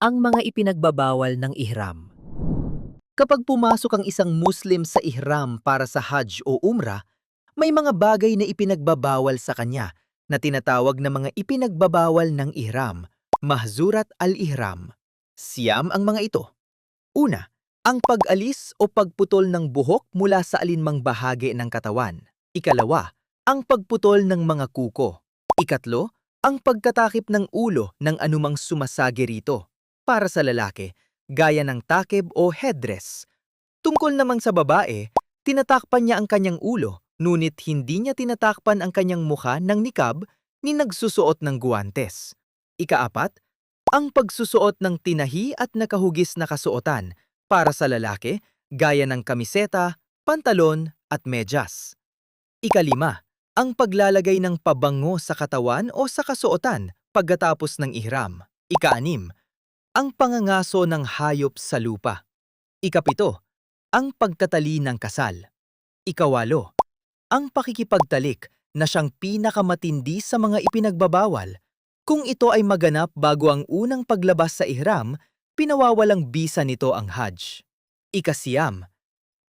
Ang mga ipinagbabawal ng ihram. Kapag pumasok ang isang Muslim sa ihram para sa Hajj o Umrah, may mga bagay na ipinagbabawal sa kanya na tinatawag na mga ipinagbabawal ng ihram, mahzurat al-ihram. Siyam ang mga ito. Una, ang pag-alis o pagputol ng buhok mula sa alinmang bahagi ng katawan. Ikalawa, ang pagputol ng mga kuko. Ikatlo, ang pagkatakip ng ulo ng anumang sumasagi rito. Para sa lalaki, gaya ng takib o headdress. Tungkol namang sa babae, tinatakpan niya ang kanyang ulo, ngunit hindi niya tinatakpan ang kanyang mukha ng nikab ni nagsusuot ng guwantes. Ikaapat, ang pagsusuot ng tinahi at nakahugis na kasuotan para sa lalaki, gaya ng kamiseta, pantalon at medyas. Ikalima, ang paglalagay ng pabango sa katawan o sa kasuotan pagkatapos ng ihram. Ikaanim, ang pangangaso ng hayop sa lupa. Ikapito, ang pagtatali ng kasal. Ikawalo, ang pakikipagtalik na siyang pinakamatindi sa mga ipinagbabawal. Kung ito ay maganap bago ang unang paglabas sa ihram, pinawawalang bisa nito ang Hajj. Ikasiyam,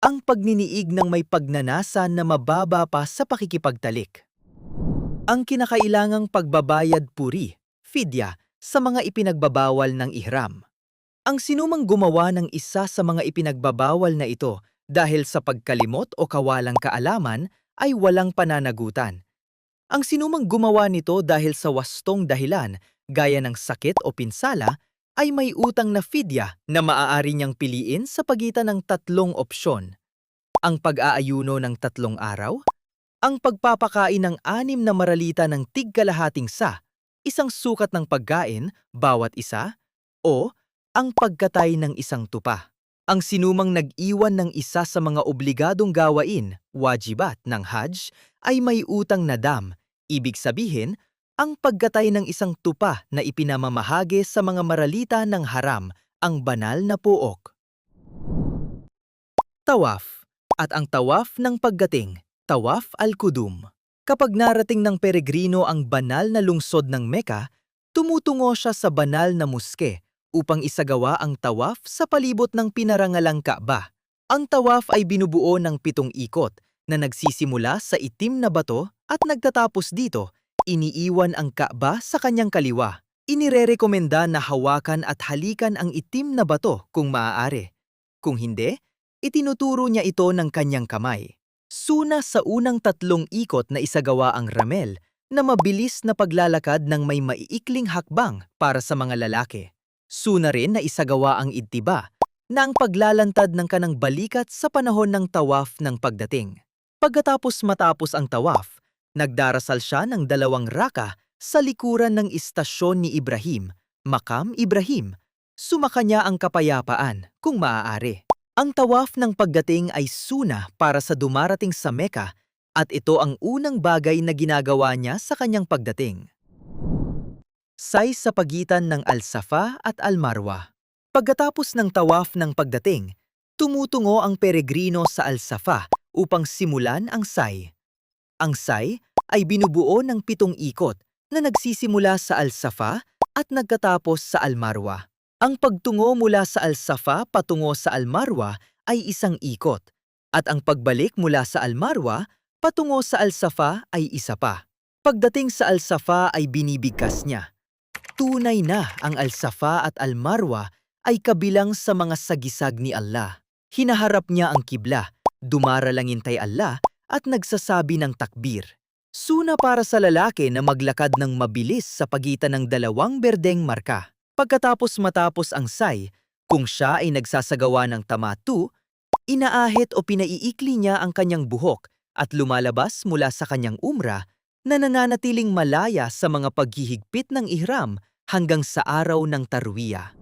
ang pagniniig ng may pagnanasa na mababa pa sa pakikipagtalik. Ang kinakailangang pagbabayad puri, fidya, sa mga ipinagbabawal ng ihram. Ang sinumang gumawa ng isa sa mga ipinagbabawal na ito dahil sa pagkalimot o kawalang kaalaman ay walang pananagutan. Ang sinumang gumawa nito dahil sa wastong dahilan gaya ng sakit o pinsala ay may utang na fidya na maaari niyang piliin sa pagitan ng tatlong opsyon. Ang pag-aayuno ng 3 araw, ang pagpapakain ng 6 na maralita ng tig-kalahating sa, isang sukat ng pagkain, bawat isa, o ang pagkatay ng isang tupa. Ang sinumang nag-iwan ng isa sa mga obligadong gawain, wajibat ng Hajj, ay may utang na dam. Ibig sabihin, ang pagkatay ng isang tupa na ipinamamahagi sa mga maralita ng haram, ang banal na puok. Tawaf at ang tawaf ng pagdating, tawaf al-Qudum. Kapag narating ng peregrino ang banal na lungsod ng Mecca, tumutungo siya sa banal na muske upang isagawa ang tawaf sa palibot ng pinarangalang Kaaba. Ang tawaf ay binubuo ng 7 ikot na nagsisimula sa itim na bato at nagtatapos dito, iniiwan ang Kaaba sa kanyang kaliwa. Inirerekomenda na hawakan at halikan ang itim na bato kung maaari. Kung hindi, itinuturo niya ito ng kanyang kamay. Suna sa unang 3 ikot na isagawa ang ramel na mabilis na paglalakad ng may maiikling hakbang para sa mga lalaki. Suna rin na isagawa ang ittiba na ang paglalantad ng kanang balikat sa panahon ng tawaf ng pagdating. Pagkatapos matapos ang tawaf, nagdarasal siya ng 2 raka sa likuran ng istasyon ni Ibrahim, Maqam Ibrahim. Sumaka niya ang kapayapaan kung maaari. Ang tawaf ng pagdating ay suna para sa dumarating sa Mecca at ito ang unang bagay na ginagawa niya sa kanyang pagdating. Say sa pagitan ng Al-Safa at Al-Marwa. Pagkatapos ng tawaf ng pagdating, tumutungo ang peregrino sa Al-Safa upang simulan ang say. Ang say ay binubuo ng 7 ikot na nagsisimula sa Al-Safa at nagkatapos sa Al-Marwa. Ang pagtungo mula sa Al-Safa patungo sa Al-Marwa ay 1 ikot, at ang pagbalik mula sa Al-Marwa patungo sa Al-Safa ay 1 pa. Pagdating sa Al-Safa ay binibigkas niya. Tunay na ang Al-Safa at Al-Marwa ay kabilang sa mga sagisag ni Allah. Hinaharap niya ang kibla, dumaralangin kay Allah at nagsasabi ng takbir. Suna para sa lalaki na maglakad ng mabilis sa pagitan ng 2 berdeng marka. Pagkatapos matapos ang say, kung siya ay nagsasagawa ng tamatu, inaahit o pinaiikli niya ang kanyang buhok at lumalabas mula sa kanyang umrah na nananatiling malaya sa mga paghihigpit ng ihram hanggang sa araw ng tarwiyah.